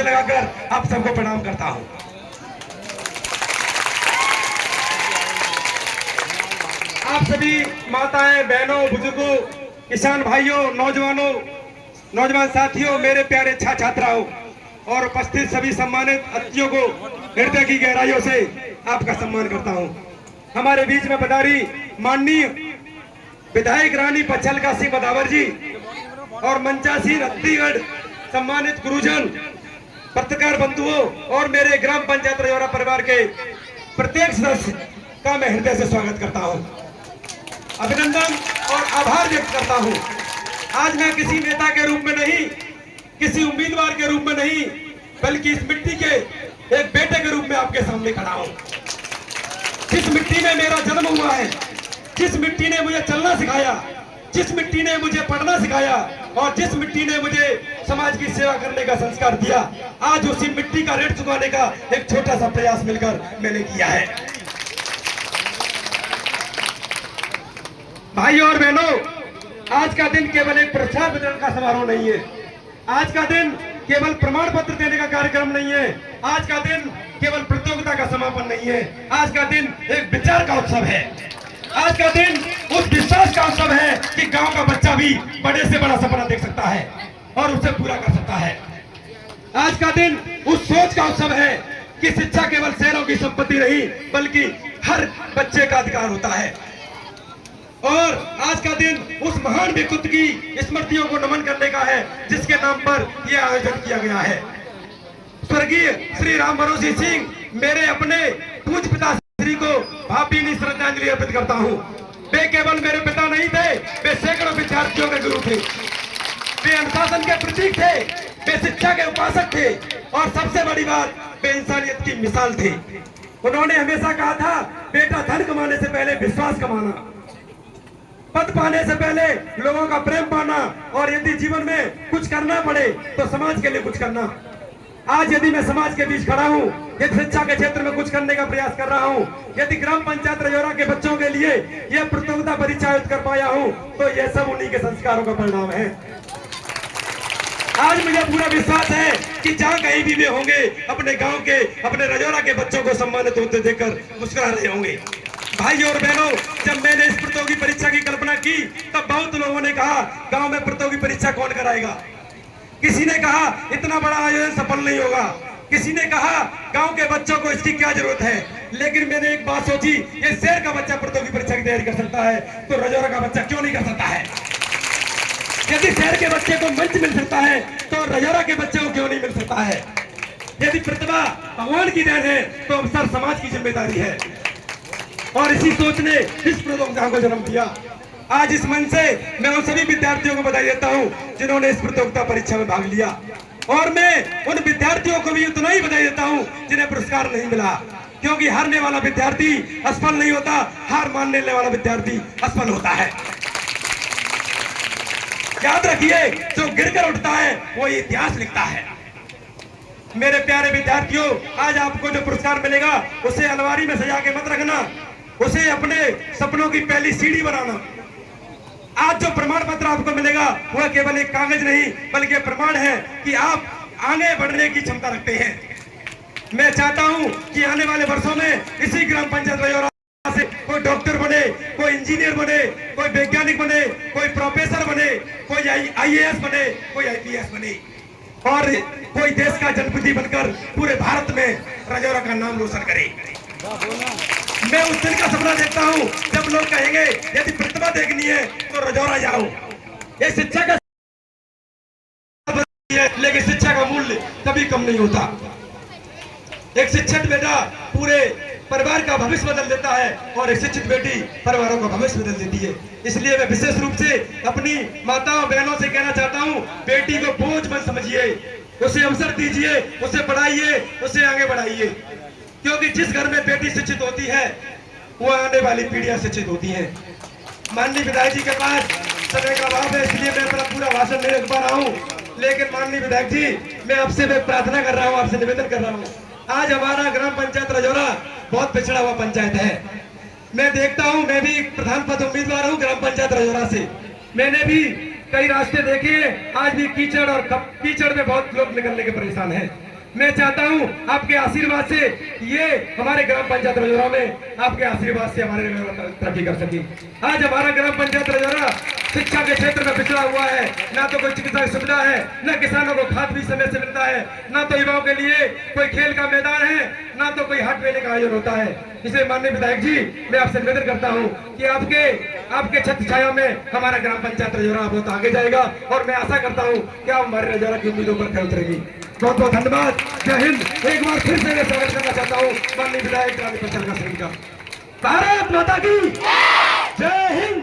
लगाकर आप सबको प्रणाम करता हूं। आप सभी माताएं, बहनों, बुजुर्गों, किसान भाइयों, नौजवानों, नौजवान साथियों, मेरे प्यारे छात्राओं और उपस्थित सभी सम्मानित अतिथियों को हृदय की गहराइयों से आपका सम्मान करता हूं। हमारे बीच में पधारी माननीय विधायक रानी पच्छलका सिंह बदावर जी और मंचासीन अत्तीगढ़ सम्मानित गुरुजन, पत्रकार बंधुओं और मेरे ग्राम पंचायत रजौरा परिवार के प्रत्येक सदस्य का मैं हृदय से स्वागत करता हूं, अभिनंदन और आभार व्यक्त करता हूं। आज मैं किसी नेता के रूप में नहीं, किसी उम्मीदवार के रूप में नहीं, बल्कि इस मिट्टी के एक बेटे के रूप में आपके सामने खड़ा हूं। जिस मिट्टी में मेरा जन्म हुआ है, जिस मिट्टी ने मुझे चलना सिखाया, जिस मिट्टी ने मुझे पढ़ना सिखाया और जिस मिट्टी ने मुझे समाज की सेवा करने का संस्कार दिया, आज उसी मिट्टी का ऋण चुकाने का एक छोटा सा प्रयास मिलकर मैंने किया है। भाइयों और बहनों, आज का दिन केवल एक पुरस्कार वितरण का समारोह नहीं है। आज का दिन केवल प्रमाण पत्र देने का कार्यक्रम नहीं है। आज का दिन केवल प्रतियोगिता का समापन नहीं है। आज का दिन एक विचार का उत्सव है। आज का दिन उस विश्वास का उत्सव है कि गांव का बच्चा भी बड़े से बड़ा सपना देख सकता है और उसे पूरा कर सकता है। आज का दिन उस सोच का उत्सव है कि शिक्षा केवल शहरों की संपत्ति नहीं, बल्कि हर बच्चे का अधिकार होता है। और आज का दिन उस महान व्यक्तित्व की स्मृतियों को नमन करने का है जिसके नाम पर यह आयोजन किया गया है। स्वर्गीय श्री रामभरोसी सिंह, मेरे अपने पूज्य पिता श्री को भावभीनी श्रद्धांजलि अर्पित करता हूँ। वे केवल मेरे पिता नहीं थे, वे सैकड़ों विद्यार्थियों के गुरु थे। वे अनुशासन के प्रतीक थे, वे शिक्षा के उपासक थे और सबसे बड़ी बात, वे इंसानियत की मिसाल थे। उन्होंने हमेशा कहा था, बेटा धन कमाने से पहले विश्वास कमाना, पद पाने से पहले लोगों का प्रेम पाना और यदि जीवन में कुछ करना पड़े तो समाज के लिए कुछ करना। आज यदि मैं समाज के बीच खड़ा हूँ, यदि शिक्षा के क्षेत्र में कुछ करने का प्रयास कर रहा हूँ, यदि ग्राम पंचायत रजौरा के बच्चों के लिए यह प्रतियोगिता परीक्षा आयोजित कर पाया हूँ, तो यह सब उन्हीं के संस्कारों का परिणाम है। आज मुझे पूरा विश्वास है कि जहाँ कहीं भी वे होंगे, अपने गाँव के, अपने रजौरा के बच्चों को सम्मानित होते देखकर मुस्कुरा रहे होंगे। भाइयों और बहनों, जब मैंने इस प्रतियोगी परीक्षा की कल्पना की, तब बहुत लोगों ने कहा, गांव में प्रतियोगी परीक्षा कौन कराएगा। किसी ने कहा, इतना बड़ा आयोजन सफल नहीं होगा। किसी ने कहा, गांव के बच्चों को इसकी क्या जरूरत है। लेकिन मैंने एक बात सोची, ये शहर का बच्चा प्रतियोगी परीक्षा की तैयारी कर सकता है, तो रजौरा का बच्चा क्यों नहीं कर सकता है। यदि शहर के बच्चे को मंच मिल सकता है, तो रजौरा के बच्चे को क्यों नहीं मिल सकता है। यदि प्रतिभा भगवान की देन है, तो अवसर समाज की जिम्मेदारी है। और इसी सोच ने इस प्रतियोगिता को जन्म दिया। आज इस मंच से मैं उन सभी विद्यार्थियों को बधाई देता हूं जिन्होंने इस प्रतियोगिता परीक्षा में भाग लिया, और मैं उन विद्यार्थियों को भी उतना ही बधाई देता हूं जिन्हें पुरस्कार नहीं मिला, क्योंकि हारने वाला विद्यार्थी असफल नहीं होता, हार मानने वाला विद्यार्थी असफल होता है। याद रखिए, जो गिरकर उठता है वो इतिहास लिखता है। मेरे प्यारे विद्यार्थियों, आज आपको जो पुरस्कार मिलेगा उसे अलमारी में सजा के मत रखना, उसे अपने सपनों की पहली सीढ़ी बनाना। आज जो प्रमाण पत्र आपको मिलेगा वह केवल एक कागज नहीं, बल्कि प्रमाण है कि आप आगे बढ़ने की क्षमता रखते हैं। मैं चाहता हूं कि आने वाले वर्षों में इसी ग्राम पंचायत रजौरा से कोई डॉक्टर बने, कोई इंजीनियर बने, कोई वैज्ञानिक बने, कोई प्रोफेसर बने, कोई IAS बने, कोई IPS बने और कोई देश का जनप्रतिनिधि बनकर पूरे भारत में रजौरा का नाम रोशन करे। मैं उस दिन का सपना देखता हूं जब लोग कहेंगे, यदि प्रतिभा देखनी है तो रजौरा जाओ। ये शिक्षा का है, लेकिन शिक्षा का मूल्य कभी कम नहीं होता। एक शिक्षित बेटा पूरे परिवार का भविष्य बदल देता है और एक शिक्षित बेटी परिवारों का भविष्य बदल देती है। इसलिए मैं विशेष रूप से अपनी माताओं बहनों से कहना चाहता हूं, बेटी को बोझ मत समझिए, उसे अवसर दीजिए, उसे पढ़ाइए, उसे आगे बढ़ाइए, क्योंकि जिस घर में बेटी शिक्षित होती है वो आने वाली पीढ़ियां शिक्षित होती हैं। माननीय विधायक जी के पास समय का अभाव है, इसलिए मैं अपना पूरा भाषण नहीं रख पा रहा हूँ, लेकिन माननीय विधायक जी, मैं आपसे प्रार्थना कर रहा हूँ, आपसे निवेदन कर रहा हूँ। आज हमारा ग्राम पंचायत रजौरा बहुत पिछड़ा हुआ पंचायत है। मैं देखता हूँ, मैं भी प्रधान पद उम्मीदवार हूँ ग्राम पंचायत रजौरा से। मैंने भी कई रास्ते देखे, आज भी कीचड़ और कीचड़ में बहुत लोग निकलने के परेशान हैं। मैं चाहता हूं आपके आशीर्वाद से ये हमारे ग्राम पंचायत रजौरा में आपके आशीर्वाद से हमारे तरक्की कर सके। आज हमारा ग्राम पंचायत रजौरा शिक्षा के क्षेत्र में पिछड़ा हुआ है, ना तो कोई चिकित्सा की सुविधा है, ना किसानों को खाद भी समय से मिलता है, ना तो युवाओं के लिए कोई खेल का मैदान है, ना तो कोई हाट मेले का आयोजन होता है। इसलिए माननीय विधायक जी, मैं आपसे निवेदन करता हूं कि आपके छत्र छाया में हमारा ग्राम पंचायत रजौरा बहुत आगे जाएगा और मैं आशा करता हूं कि आप हमारे रजौरा की उम्मीदों पर खरी उतरेगी। बहुत बहुत धन्यवाद। जय हिंद। एक बार फिर से मैं स्वागत करना चाहता हूँ माननीय विधायक रानी प्रसन्न का। भारत माता की जय हिंद।